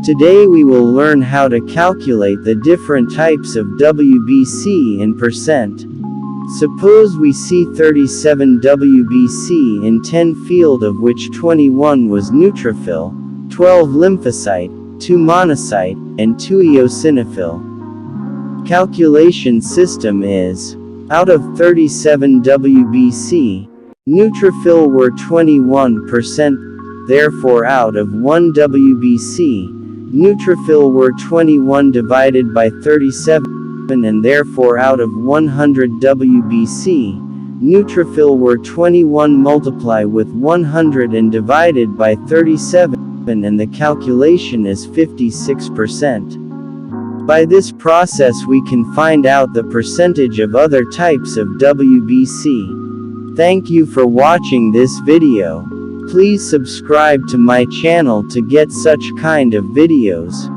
Today we will learn how to calculate the different types of WBC in percent. Suppose we see 37 WBC in 10 field, of which 21 was neutrophil, 12 lymphocyte, 2 monocyte, and 2 eosinophil. Calculation system is: out of 37 WBC, neutrophil were 21%, therefore out of 1 WBC, neutrophil were 21 divided by 37, and therefore out of 100 WBC, neutrophil were 21 multiply with 100 and divided by 37, and the calculation is 56%. By this process we can find out the percentage of other types of WBC. Thank you for watching this video. Please subscribe to my channel to get such kind of videos.